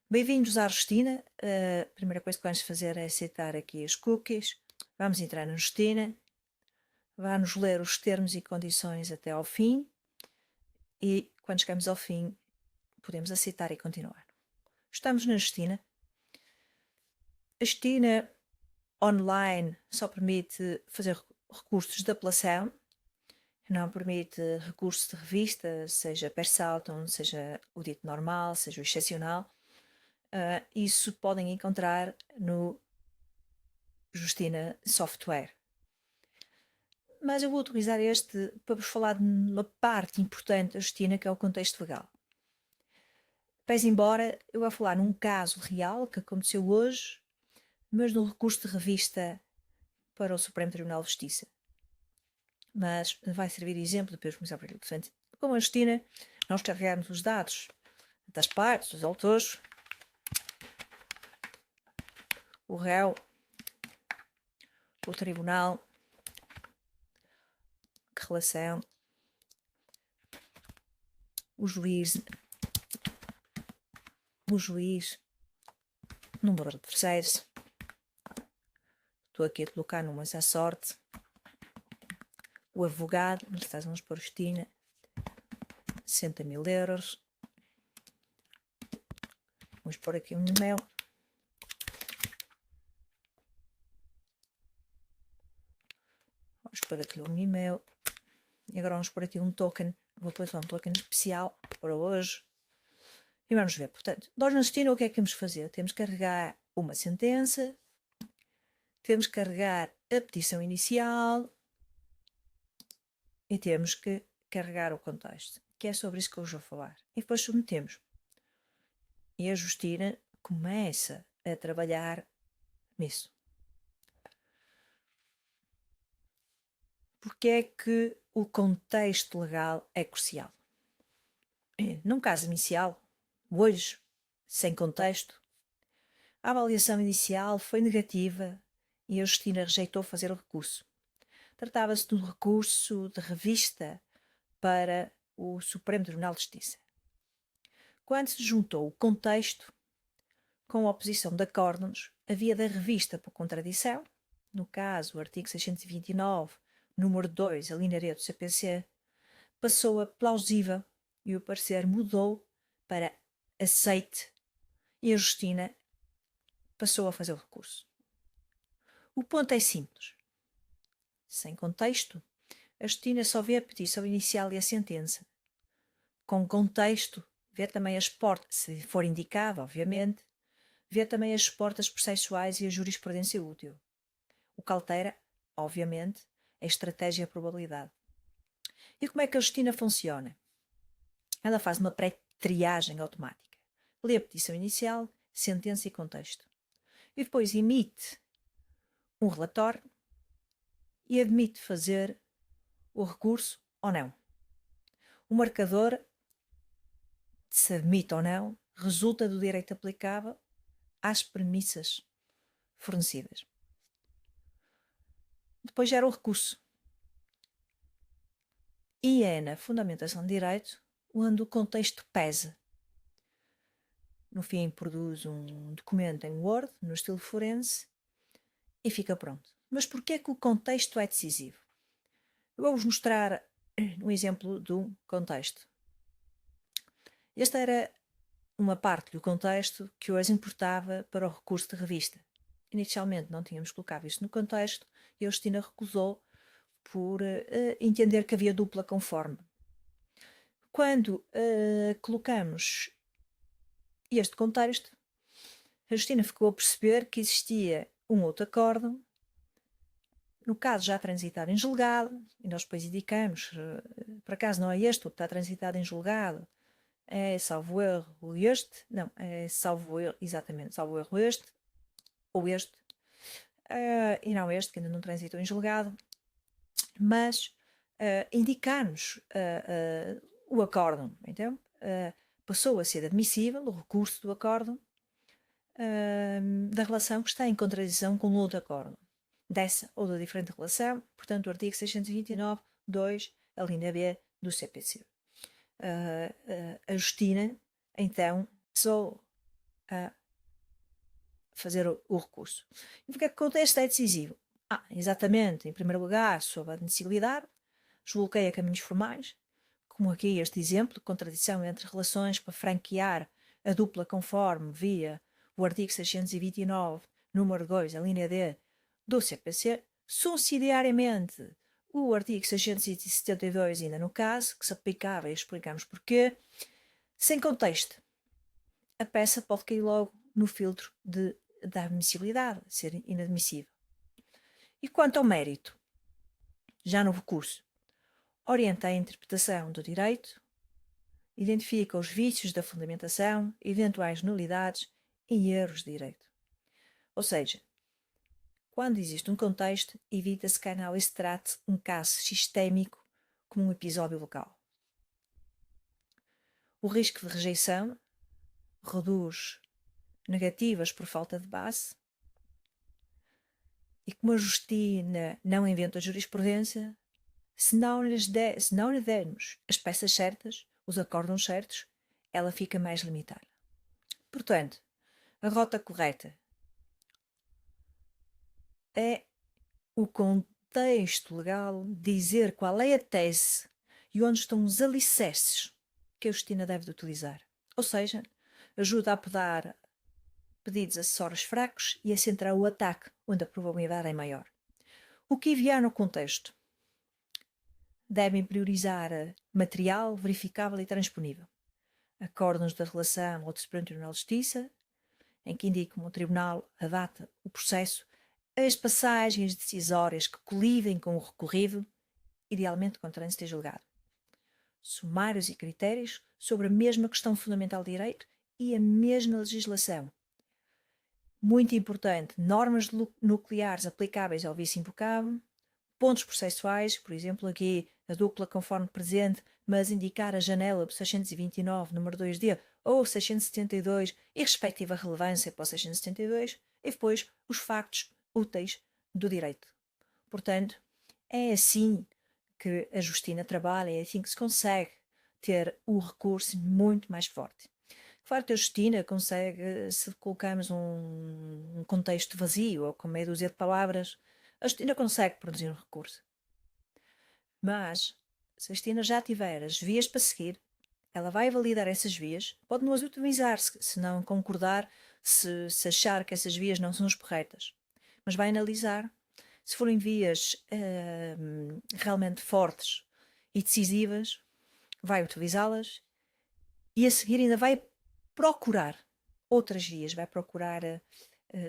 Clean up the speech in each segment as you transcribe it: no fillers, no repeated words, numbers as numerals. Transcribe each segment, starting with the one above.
Bem-vindos à Justina. A primeira coisa que vamos fazer é aceitar aqui as cookies. Vamos entrar na Justina. Vamos ler os termos e condições até ao fim. E quando chegamos ao fim, podemos aceitar e continuar. Estamos na Justina. A Justina online só permite fazer recursos de apelação. Não permite recurso de revista, seja per saltum, seja o dito normal, seja o excepcional. Isso podem encontrar no Justina Software. Mas eu vou utilizar este para vos falar de uma parte importante da Justina, que é o contexto legal. Pese embora eu vá falar num caso real que aconteceu hoje, mas no recurso de revista para o Supremo Tribunal de Justiça. Mas vai servir de exemplo depois de começar por aquilo. Portanto, com a Justina, nós carregamos os dados das partes, dos autores, o réu, o tribunal, que relação, o juiz, número de terceiros. Estou aqui a colocar numas à sorte. O advogado, neste caso vamos pôr Justina, 60.000 euros. Vamos pôr aqui um e-mail. Vamos pôr aqui um e-mail. E agora vamos pôr aqui um token. Vou pôr um token especial para hoje. E vamos ver. Portanto, nós na Justina o que é que temos que fazer? Temos que carregar uma sentença. Temos que carregar a petição inicial. E temos que carregar o contexto, que é sobre isso que eu vos vou falar. E depois submetemos. E a Justina começa a trabalhar nisso. Porque é que o contexto legal é crucial? Num caso inicial, hoje, sem contexto, a avaliação inicial foi negativa e a Justina rejeitou fazer o recurso. Tratava-se de um recurso de revista para o Supremo Tribunal de Justiça. Quando se juntou o contexto com a oposição de acórdãos, a via da revista por contradição, no caso o artigo 629, número 2, a linha D do CPC, passou a plausível e o parecer mudou para aceite e a Justina passou a fazer o recurso. O ponto é simples. Sem contexto, a Justina só vê a petição inicial e a sentença. Com contexto, vê também as portas, se for indicado, obviamente, vê também as portas processuais e a jurisprudência útil. O que altera, obviamente, a estratégia e a probabilidade. E como é que a Justina funciona? Ela faz uma pré-triagem automática. Lê a petição inicial, sentença e contexto. E depois emite um relatório e admite fazer o recurso ou não. O marcador, se admite ou não, resulta do direito aplicável às premissas fornecidas. Depois gera o recurso. E é na fundamentação de direito onde o contexto pesa. No fim, produz um documento em Word, no estilo forense, e fica pronto. Mas porquê é que o contexto é decisivo? Eu vou-vos mostrar um exemplo do contexto. Esta era uma parte do contexto que hoje importava para o recurso de revista. Inicialmente não tínhamos colocado isto no contexto e a Justina recusou por entender que havia dupla conforme. Quando colocamos este contexto, a Justina ficou a perceber que existia um outro acórdão, no caso já transitado em julgado, e nós depois indicamos, por acaso não é este o que está transitado em julgado, é salvo erro este, não, é salvo erro, exatamente, salvo erro este, ou este, e não este, que ainda não transitou em julgado, mas indicar-nos o acórdão, então passou a ser admissível o recurso do acórdão da relação que está em contradição com outro acórdão, dessa ou da diferente relação, portanto o artigo 629, 2, a linha B do CPC. A Justina, então, passou a fazer o recurso. E porque é que o contexto é decisivo? Exatamente, em primeiro lugar, sobre a admissibilidade, desbloqueia caminhos formais, como aqui este exemplo, contradição entre relações para franquear a dupla conforme via o artigo 629, número 2, a linha D do CPC, subsidiariamente o artigo 672 ainda no caso, que se aplicava e explicamos porquê, sem contexto. A peça pode cair logo no filtro da admissibilidade, ser inadmissível. E quanto ao mérito, já no recurso, orienta a interpretação do direito, identifica os vícios da fundamentação, eventuais nulidades e erros de direito. Ou seja, quando existe um contexto, evita-se que a análise trate um caso sistémico como um episódio local. O risco de rejeição reduz negativas por falta de base e como a Justina não inventa jurisprudência, se não lhe dermos as peças certas, os acórdãos certos, ela fica mais limitada. Portanto, a rota correta é o contexto legal, dizer qual é a tese e onde estão os alicerces que a Justina deve de utilizar. Ou seja, ajuda a apodar pedidos acessórios fracos e a centrar o ataque onde a probabilidade é maior. O que vier no contexto? Devem priorizar material verificável e transponível. Acórdãos da relação ou do Supremo Tribunal de Justiça, em que indicam o tribunal, a data, o processo, as passagens decisórias que colidem com o recorrido, idealmente com o trânsito em julgado. Sumários e critérios sobre a mesma questão fundamental de direito e a mesma legislação. Muito importante, normas nucleares aplicáveis ao vício invocável, pontos processuais, por exemplo, aqui a dupla conforme presente, mas indicar a janela do 629, número 2D, ou 672 e respectiva relevância para o 672, e depois os factos úteis do direito. Portanto, é assim que a Justina trabalha, é assim que se consegue ter o recurso muito mais forte. Claro que a Justina consegue, se colocarmos um contexto vazio ou com meia dúzia de palavras, a Justina consegue produzir um recurso. Mas, se a Justina já tiver as vias para seguir, ela vai validar essas vias, pode não as utilizar se não concordar, se achar que essas vias não são as corretas. Mas vai analisar, se forem vias realmente fortes e decisivas, vai utilizá-las e a seguir ainda vai procurar outras vias, vai procurar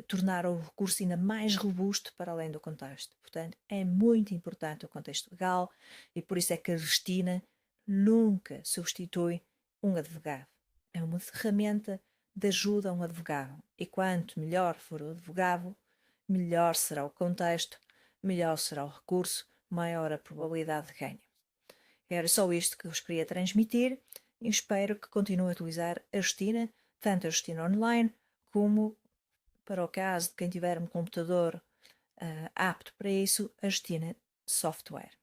tornar o recurso ainda mais robusto para além do contexto. Portanto, é muito importante o contexto legal e por isso é que a Justina nunca substitui um advogado. É uma ferramenta de ajuda a um advogado. E quanto melhor for o advogado, melhor será o contexto, melhor será o recurso, maior a probabilidade de ganho. Era só isto que eu vos queria transmitir e espero que continue a utilizar a Justina, tanto a Justina online como, para o caso de quem tiver um computador apto para isso, a Justina Software.